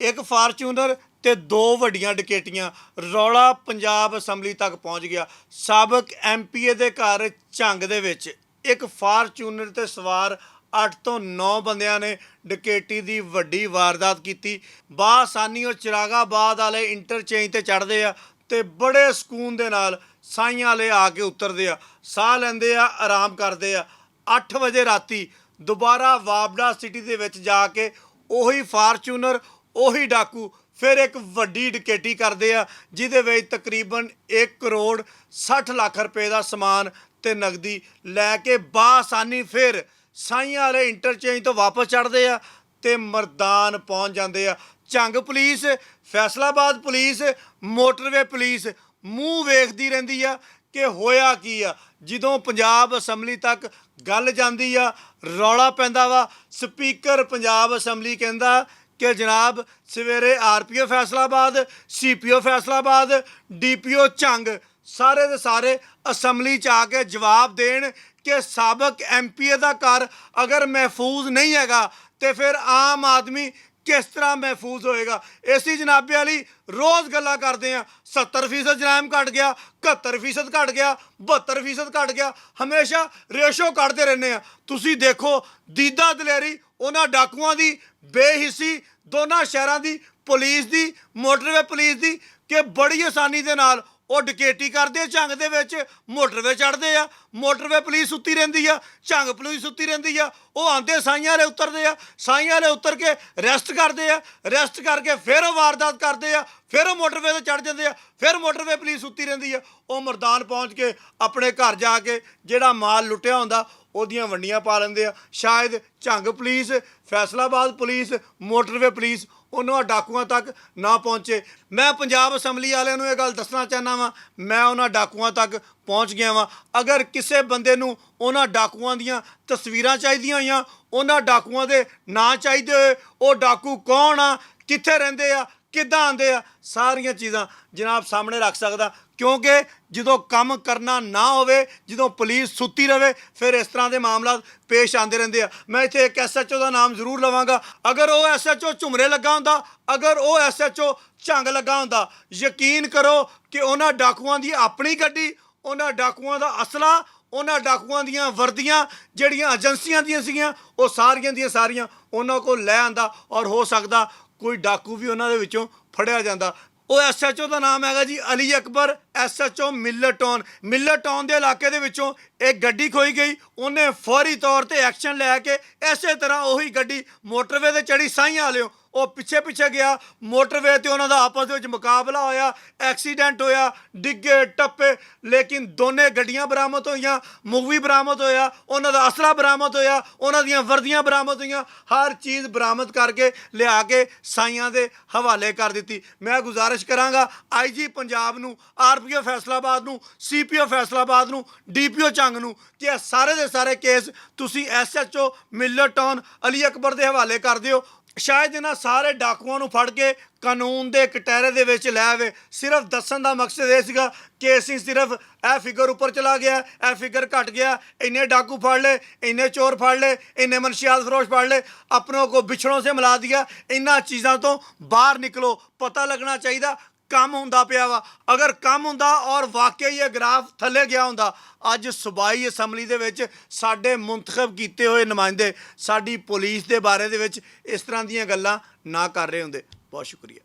एक फार्चूनर ਤੇ ਦੋ ਵੱਡੀਆਂ ਡਕੈਤੀਆਂ ਰੌਲਾ ਪੰਜਾਬ ਅਸੈਂਬਲੀ ਤੱਕ ਪਹੁੰਚ ਗਿਆ। ਸਾਬਕ ਐਮਪੀਏ ਦੇ ਘਰ ਝੰਗ ਦੇ ਵਿੱਚ ਇੱਕ ਫਾਰਚੂਨਰ ਤੇ ਸਵਾਰ 8 ਤੋਂ 9 ਬੰਦਿਆਂ ਨੇ ਡਕੈਤੀ ਦੀ ਵੱਡੀ ਵਾਰਦਾਤ ਕੀਤੀ। ਬਾਸਾਨੀ ਉਹ ਚਿਰਾਗਾਬਾਦ ਵਾਲੇ ਇੰਟਰਚੇਂਜ ਤੇ ਚੜ੍ਹਦੇ ਆ ਤੇ ਬੜੇ ਸਕੂਨ ਦੇ ਨਾਲ ਸਾਈਆਂ ਵਾਲੇ ਆ ਕੇ ਉਤਰਦੇ ਆ, ਸਾਹ ਲੈਂਦੇ ਆ, ਆਰਾਮ ਕਰਦੇ ਆ। 8 ਵਜੇ ਰਾਤੀ ਦੁਬਾਰਾ ਵਾਬਡਾ ਸਿਟੀ ਦੇ ਵਿੱਚ ਜਾ ਕੇ ਉਹੀ ਫਾਰਚੂਨਰ ਉਹੀ ਡਾਕੂ फिर एक वड्डी डकैती करते हैं जिहदे विच तकरीबन 1 करोड़ 60 लाख रुपए का समान ते नगदी लैके बासानी फिर साइयां वाले इंटरचेंज तो वापस चढ़ते हैं ते मरदान पहुँच जाते हैं। Jhang police, Faisalabad police, motorway police मूँह वेखदी रहिंदी आ कि होया की आ। ਜਦੋਂ पंजाब असैंबली तक गल जाती आ रौला पैंदा वा, स्पीकर पंजाब असैंबली कहंदा कि जनाब सवेरे RPO Faisalabad, CPO Faisalabad, DPO Jhang सारे दे सारे असैंबली च आके जवाब देन कि साबक MPA का घर अगर महफूज नहीं हैगा तो फिर आम आदमी किस तरह महफूज होएगा। इसी जनाबे वाली रोज़ गल्लां करते हैं 70% जराइम घट गया, 71% घट गया, 72% घट गया, हमेशा रेशो कटते रहने हैं। तुसी देखो दीदा दलेरी उन्हां डाकुआं दी बेहिस्सी दोनों शहरों की पुलिस की मोटरवे पुलिस की कि बड़ी आसानी के नाल वो डकैती करते झंग दे विच मोटरवे चढ़ते आ, मोटरवे पुलिस सुत्ती रहिंदी आ, झंग पुलिस सुत्ती रहिंदी आ। वो आंदे साइयां वाले उतरते आ, साइयां वाले उतर के रैसट करते आ, रैसट करके फिर वारदात करते आ, फिर मोटरवे ते चढ़ जाते आ, फिर मोटरवे पुलिस सुत्ती रहिंदी आ। वो मरदान पहुँच के अपने घर जाके जिहड़ा माल लुटिया हुंदा ਉਹਦੀਆਂ ਵੰਡੀਆਂ ਪਾ ਲੈਂਦੇ ਆ। शायद Jhang police, Faisalabad police, motorway police उन्होंने डाकुआं तक ना पहुँचे। मैं पंजाब असैंबली वालों को यह गल दसना चाहना वा, मैं उन्होंने डाकुआं तक पहुँच गया वा। अगर किसी बंदे नूं उन्होंने डाकुआं दियां तस्वीरां चाहिदियां होईयां, उन्होंने डाकुआं दे नां चाहिदे होए, वो डाकू कौन आ, कित्थे रहिंदे आ, किद्दां आंदे आ, सारियां चीज़ां जनाब सामने रख सकदा। क्योंकि जो काम करना ना होवे, जो पुलिस सुती रहे, फिर इस तरह के मामला पेश आते रहते हैं। मैं इत्थे एक SHO का नाम जरूर लवांगा। अगर वो SHO झुमरे लगा होंदा, अगर वो SHO झंग लगा होंदा, यकीन करो कि उन्हां डाकुआं दी अपनी गड्डी, उन्हां डाकुआं दा असला, उन्हां डाकुआं दियां वर्दियां जिहड़ियां एजेंसियां दियां सीगियां वो सारियां दियां सारियां उन्हां कोल लै आंदा और हो सकदा कोई डाकू भी उन्हां दे विचों फड़िया जांदा। वो SHO का नाम है जी अली अकबर, SHO मिलरटाउन। मिलरटाउन के इलाके दे विचों एक गड्डी खोई गई, उन्हें फौरी तौर पर एक्शन लैके इस तरह उही गड्डी मोटरवे ते चढ़ी साइयां वालियों वो पिछे पिछे गया। मोटरवे ते उन्हां दा आपस विच मुकाबला होया, एक्सीडेंट होया, डिगे टप्पे, लेकिन दोने गड्डियां बरामद होईयां, मूवी बरामद होया, उन्हां दा असला बरामद होया, उन्हां दियां वर्दियां बरामद होईयां, हर चीज़ बरामद करके लिया के साइयां दे हवाले कर दित्ती। मैं गुजारिश करांगा IG पंजाब नूं, RPO फैसलाबाद नूं, CPO फैसलाबाद नूं, DPO झंग नूं कि सारे दे सारे केस तुसी SHO मिलरटाउन अली अकबर दे हवाले कर दिओ। शायद इन्हां सारे डाकुआं नूं फड़ के कानून के कटहरे दे विच लै आवे। सिर्फ दस्सण दा मकसद ये सीगा कि असीं सिर्फ यह फिगर उपर चला गया, यह फिगर घट गया, इन्ने डाकू फड़ ले, इन्ने चोर फड़ ले, इन्ने मनशियात फरोश फड़ ले, अपनों को बिछड़ों से मिला दिया। इन्हां चीज़ों तो बाहर निकलो। पता लगना चाहिए कम हुंदा पिया वा। अगर कम हुंदा और वाकई ये ग्राफ थले गया हुंदा, अज सूबाई असैंबली दे विच साडे मुंतखब कीते हुए नुमाइंदे साडी पुलिस दे बारे दे विच इस तरह दीयां गल्लां ना कर रहे हुंदे। बहुत शुक्रिया।